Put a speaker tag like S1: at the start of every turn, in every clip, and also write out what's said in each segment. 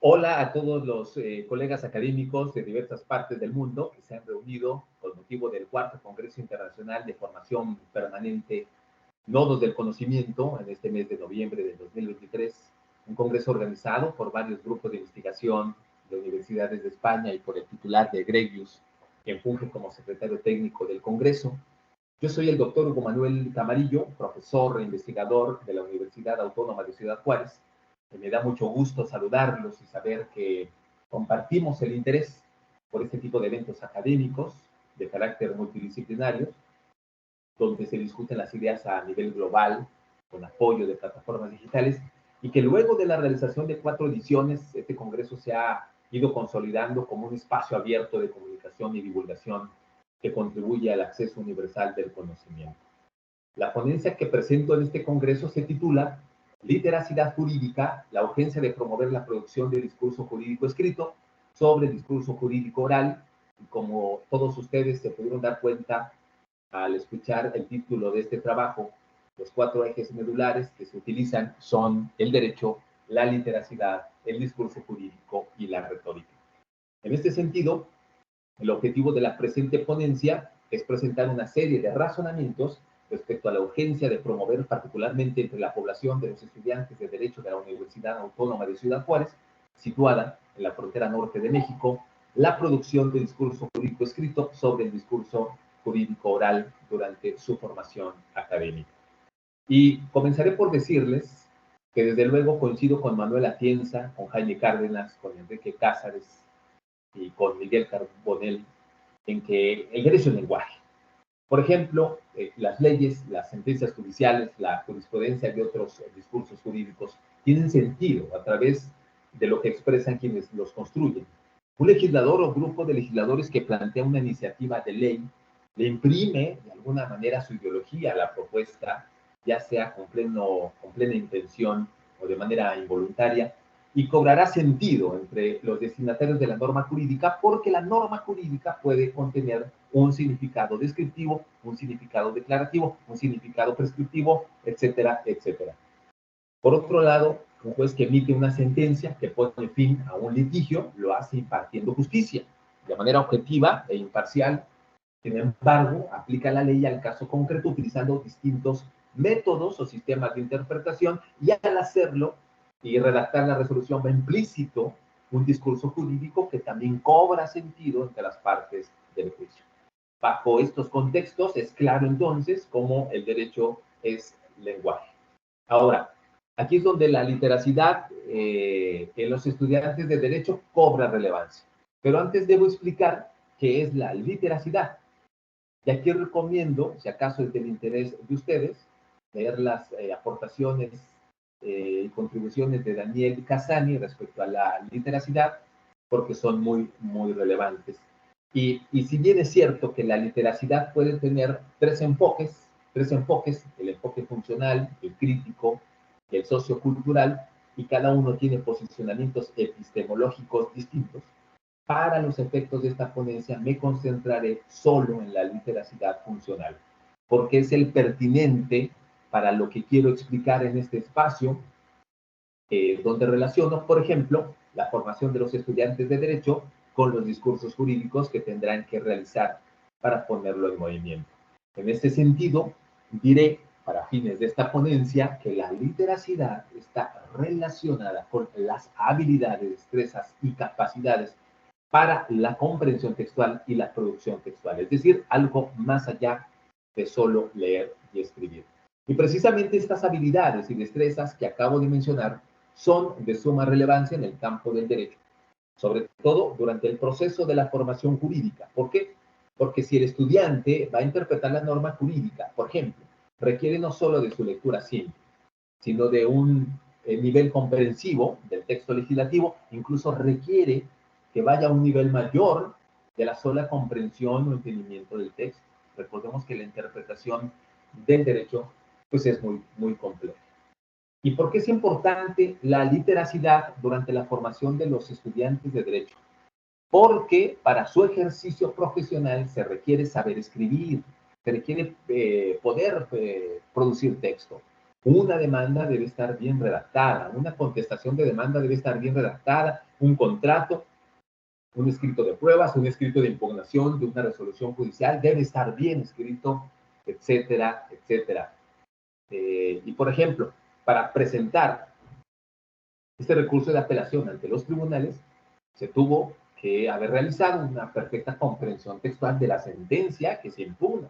S1: Hola a todos los colegas académicos de diversas partes del mundo que se han reunido con motivo del cuarto Congreso Internacional de Formación Permanente Nodos del Conocimiento en este mes de noviembre del 2023, un congreso organizado por varios grupos de investigación de universidades de España y por el titular de Egregius, quien funge como secretario técnico del Congreso. Yo soy el doctor Hugo Manuel Camarillo, profesor e investigador de la Universidad Autónoma de Ciudad Juárez. Me da mucho gusto saludarlos y saber que compartimos el interés por este tipo de eventos académicos de carácter multidisciplinario, donde se discuten las ideas a nivel global, con apoyo de plataformas digitales, y que luego de la realización de 4 ediciones, este congreso se ha ido consolidando como un espacio abierto de comunicación y divulgación que contribuye al acceso universal del conocimiento. La ponencia que presento en este congreso se titula Literacidad jurídica, la urgencia de promover la producción de discurso jurídico escrito sobre discurso jurídico oral. Y como todos ustedes se pudieron dar cuenta al escuchar el título de este trabajo, los 4 ejes medulares que se utilizan son el derecho, la literacidad, el discurso jurídico y la retórica. En este sentido, el objetivo de la presente ponencia es presentar una serie de razonamientos respecto a la urgencia de promover, particularmente entre la población de los estudiantes de Derecho de la Universidad Autónoma de Ciudad Juárez, situada en la frontera norte de México, la producción de discurso jurídico escrito sobre el discurso jurídico oral durante su formación académica. Y comenzaré por decirles que desde luego coincido con Manuel Atienza, con Jaime Cárdenas, con Enrique Cázares y con Miguel Carbonell en que el derecho al lenguaje, por ejemplo, las leyes, las sentencias judiciales, la jurisprudencia y otros discursos jurídicos tienen sentido a través de lo que expresan quienes los construyen. Un legislador o grupo de legisladores que plantea una iniciativa de ley le imprime de alguna manera su ideología a la propuesta, ya sea con plena intención o de manera involuntaria, y cobrará sentido entre los destinatarios de la norma jurídica porque la norma jurídica puede contener un significado descriptivo, un significado declarativo, un significado prescriptivo, etcétera, etcétera. Por otro lado, un juez que emite una sentencia que pone fin a un litigio lo hace impartiendo justicia de manera objetiva e imparcial. Sin embargo, aplica la ley al caso concreto utilizando distintos métodos o sistemas de interpretación, y al hacerlo y redactar la resolución va implícito un discurso jurídico que también cobra sentido entre las partes del juicio. Bajo estos contextos es claro entonces cómo el derecho es lenguaje. Ahora, aquí es donde la literacidad en los estudiantes de derecho cobra relevancia. Pero antes debo explicar qué es la literacidad. Y aquí recomiendo, si acaso es del interés de ustedes, leer las aportaciones y contribuciones de Daniel Casani respecto a la literacidad, porque son muy relevantes. Y si bien es cierto que la literacidad puede tener tres enfoques, el enfoque funcional, el crítico, el sociocultural, y cada uno tiene posicionamientos epistemológicos distintos, para los efectos de esta ponencia me concentraré solo en la literacidad funcional, porque es el pertinente para lo que quiero explicar en este espacio, donde relaciono, por ejemplo, la formación de los estudiantes de Derecho con los discursos jurídicos que tendrán que realizar para ponerlo en movimiento. En este sentido, diré, para fines de esta ponencia, que la literacidad está relacionada con las habilidades, destrezas y capacidades para la comprensión textual y la producción textual, es decir, algo más allá de solo leer y escribir. Y precisamente estas habilidades y destrezas que acabo de mencionar son de suma relevancia en el campo del derecho, sobre todo durante el proceso de la formación jurídica. ¿Por qué? Porque si el estudiante va a interpretar la norma jurídica, por ejemplo, requiere no solo de su lectura simple, sino de un nivel comprensivo del texto legislativo, incluso requiere que vaya a un nivel mayor de la sola comprensión o entendimiento del texto. Recordemos que la interpretación del derecho pues es muy compleja. ¿Y por qué es importante la literacidad durante la formación de los estudiantes de derecho? Porque para su ejercicio profesional se requiere saber escribir, se requiere poder producir texto. Una demanda debe estar bien redactada, una contestación de demanda debe estar bien redactada, un contrato, un escrito de pruebas, un escrito de impugnación de una resolución judicial debe estar bien escrito, etcétera, etcétera. Y por ejemplo, para presentar este recurso de apelación ante los tribunales, se tuvo que haber realizado una perfecta comprensión textual de la sentencia que se impugna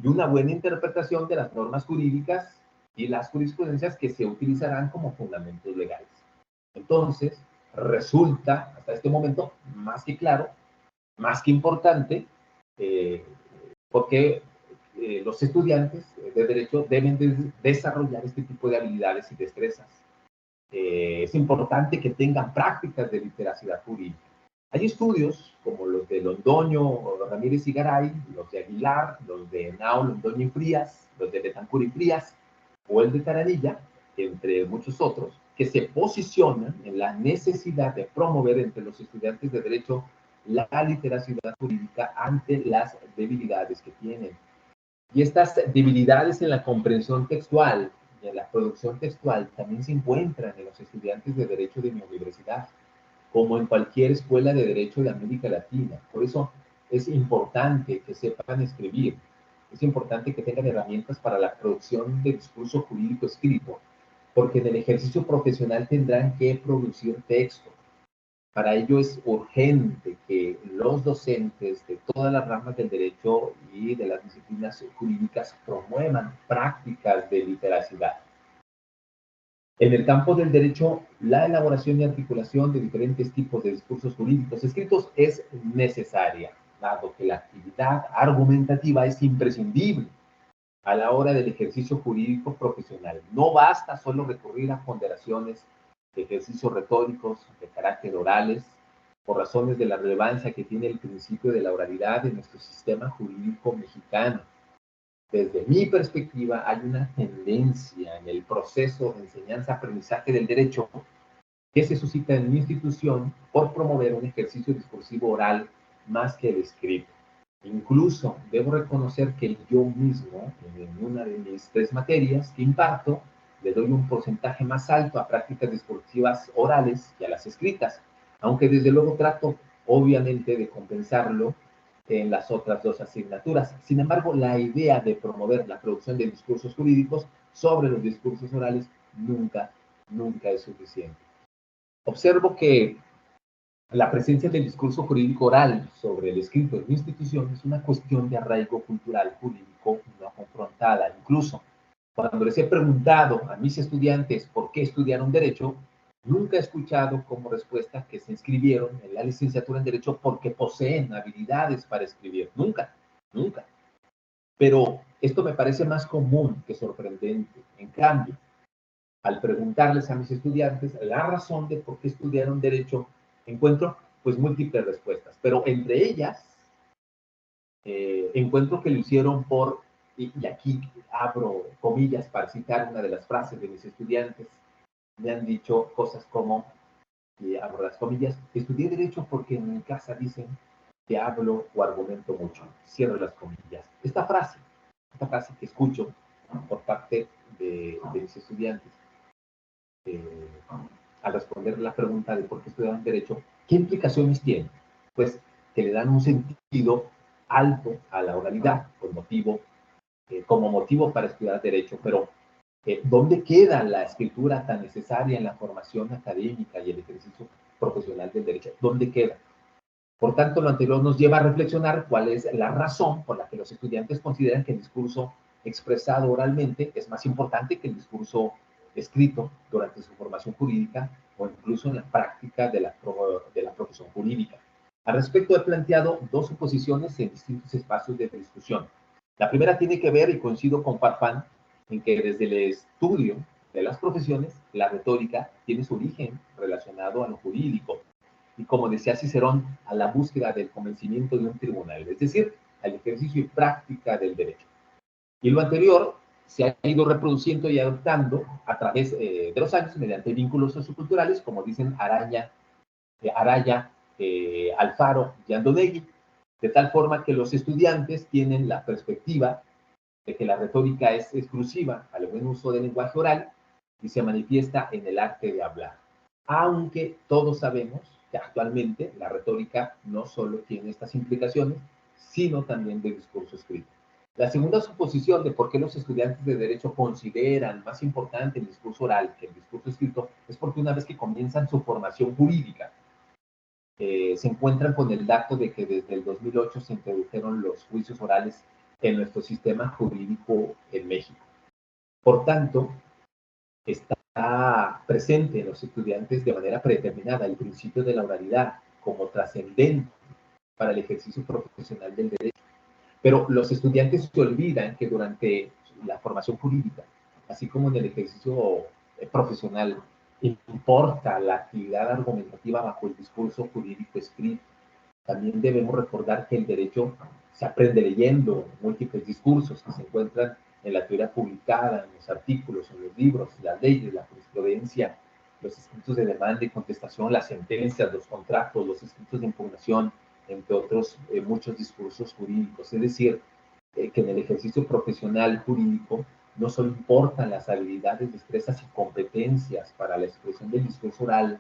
S1: y una buena interpretación de las normas jurídicas y las jurisprudencias que se utilizarán como fundamentos legales. Entonces, resulta hasta este momento más que claro, más que importante, eh, porque los estudiantes de derecho deben desarrollar este tipo de habilidades y destrezas. Es importante que tengan prácticas de literacidad jurídica. Hay estudios como los de Londoño, Ramírez y Garay, los de Aguilar, los de Henao, Londoño y Frías, los de Betancur y Frías, o el de Taranilla, entre muchos otros, que se posicionan en la necesidad de promover entre los estudiantes de derecho la literacidad jurídica ante las debilidades que tienen. Y estas debilidades en la comprensión textual y en la producción textual también se encuentran en los estudiantes de Derecho de mi universidad, como en cualquier escuela de Derecho de América Latina. Por eso es importante que sepan escribir, es importante que tengan herramientas para la producción de discurso jurídico escrito, porque en el ejercicio profesional tendrán que producir texto. Para ello es urgente que los docentes de todas las ramas del derecho y de las disciplinas jurídicas promuevan prácticas de literacidad. En el campo del derecho, la elaboración y articulación de diferentes tipos de discursos jurídicos escritos es necesaria, dado que la actividad argumentativa es imprescindible a la hora del ejercicio jurídico profesional. No basta solo recurrir a ponderaciones de ejercicios retóricos de carácter orales, por razones de la relevancia que tiene el principio de la oralidad en nuestro sistema jurídico mexicano. Desde mi perspectiva, hay una tendencia en el proceso de enseñanza-aprendizaje del derecho que se suscita en mi institución por promover un ejercicio discursivo oral más que el escrito. Incluso debo reconocer que yo mismo, en una de mis 3 materias que imparto, le doy un porcentaje más alto a prácticas discursivas orales que a las escritas, aunque desde luego trato, obviamente, de compensarlo en las otras 2 asignaturas. Sin embargo, la idea de promover la producción de discursos jurídicos sobre los discursos orales nunca es suficiente. Observo que la presencia del discurso jurídico oral sobre el escrito en mi institución es una cuestión de arraigo cultural jurídico no confrontada. Incluso cuando les he preguntado a mis estudiantes por qué estudiaron Derecho, nunca he escuchado como respuesta que se inscribieron en la licenciatura en Derecho porque poseen habilidades para escribir. Nunca. Pero esto me parece más común que sorprendente. En cambio, al preguntarles a mis estudiantes la razón de por qué estudiaron Derecho, encuentro pues múltiples respuestas, pero entre ellas encuentro que lo hicieron y aquí abro comillas para citar una de las frases de mis estudiantes, me han dicho cosas como, y abro las comillas, estudié Derecho porque en mi casa dicen que hablo o argumento mucho, cierro las comillas. Esta frase que escucho por parte de mis estudiantes, eh, al responder la pregunta de por qué estudiaron Derecho, ¿qué implicaciones tiene? Pues que le dan un sentido alto a la oralidad como motivo para estudiar Derecho, pero ¿dónde queda la escritura tan necesaria en la formación académica y el ejercicio profesional del derecho? ¿Dónde queda? Por tanto, lo anterior nos lleva a reflexionar cuál es la razón por la que los estudiantes consideran que el discurso expresado oralmente es más importante que el discurso escrito durante su formación jurídica o incluso en la práctica de la profesión jurídica. Al respecto, he planteado 2 suposiciones en distintos espacios de discusión. La primera tiene que ver, y coincido con Farfán, en que desde el estudio de las profesiones, la retórica tiene su origen relacionado a lo jurídico, y como decía Cicerón, a la búsqueda del convencimiento de un tribunal, es decir, al ejercicio y práctica del derecho. Y lo anterior se ha ido reproduciendo y adoptando a través de los años mediante vínculos socioculturales, como dicen Araya, Alfaro y Andonegui, de tal forma que los estudiantes tienen la perspectiva de que la retórica es exclusiva al buen uso del lenguaje oral y se manifiesta en el arte de hablar. Aunque todos sabemos que actualmente la retórica no solo tiene estas implicaciones, sino también de discurso escrito. La segunda suposición de por qué los estudiantes de Derecho consideran más importante el discurso oral que el discurso escrito es porque una vez que comienzan su formación jurídica, se encuentran con el dato de que desde el 2008 se introdujeron los juicios orales en nuestro sistema jurídico en México. Por tanto, está presente en los estudiantes de manera predeterminada el principio de la oralidad como trascendente para el ejercicio profesional del derecho. Pero los estudiantes se olvidan que durante la formación jurídica, así como en el ejercicio profesional, importa la actividad argumentativa bajo el discurso jurídico escrito. También debemos recordar que el derecho se aprende leyendo múltiples discursos que se encuentran en la teoría publicada, en los artículos, en los libros, las leyes, la jurisprudencia, los escritos de demanda y contestación, las sentencias, los contratos, los escritos de impugnación, entre otros muchos discursos jurídicos. Es decir, que en el ejercicio profesional jurídico no solo importan las habilidades, destrezas y competencias para la expresión del discurso oral,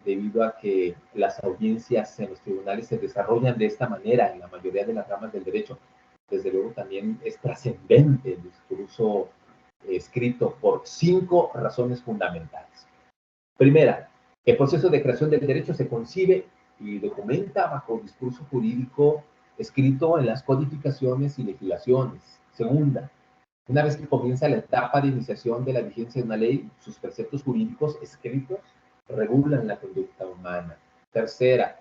S1: debido a que las audiencias en los tribunales se desarrollan de esta manera en la mayoría de las ramas del derecho. Desde luego también es trascendente el discurso escrito por 5 razones fundamentales. Primera, el proceso de creación del derecho se concibe y documenta bajo discurso jurídico escrito en las codificaciones y legislaciones. Segunda, una vez que comienza la etapa de iniciación de la vigencia de una ley, sus preceptos jurídicos escritos regulan la conducta humana. Tercera,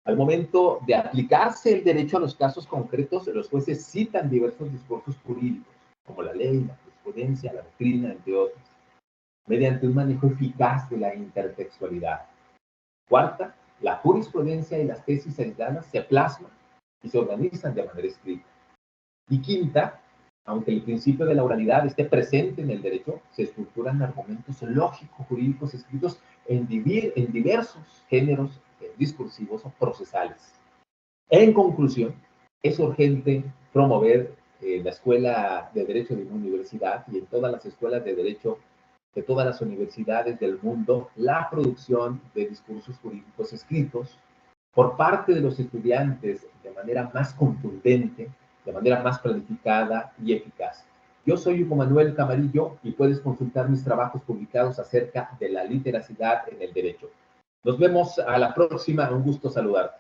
S1: al momento de aplicarse el derecho a los casos concretos, los jueces citan diversos discursos jurídicos, como la ley, la jurisprudencia, la doctrina, entre otros, mediante un manejo eficaz de la intertextualidad. Cuarta, la jurisprudencia y las tesis aisladas se plasman y se organizan de manera escrita. Y quinta, aunque el principio de la oralidad esté presente en el derecho, se estructuran argumentos lógicos jurídicos escritos en diversos géneros discursivos o procesales. En conclusión, es urgente promover en la Escuela de Derecho de una universidad y en todas las escuelas de derecho de todas las universidades del mundo la producción de discursos jurídicos escritos por parte de los estudiantes de manera más contundente, de manera más planificada y eficaz. Yo soy Hugo Manuel Camarillo y puedes consultar mis trabajos publicados acerca de la literacidad en el derecho. Nos vemos a la próxima, un gusto saludarte.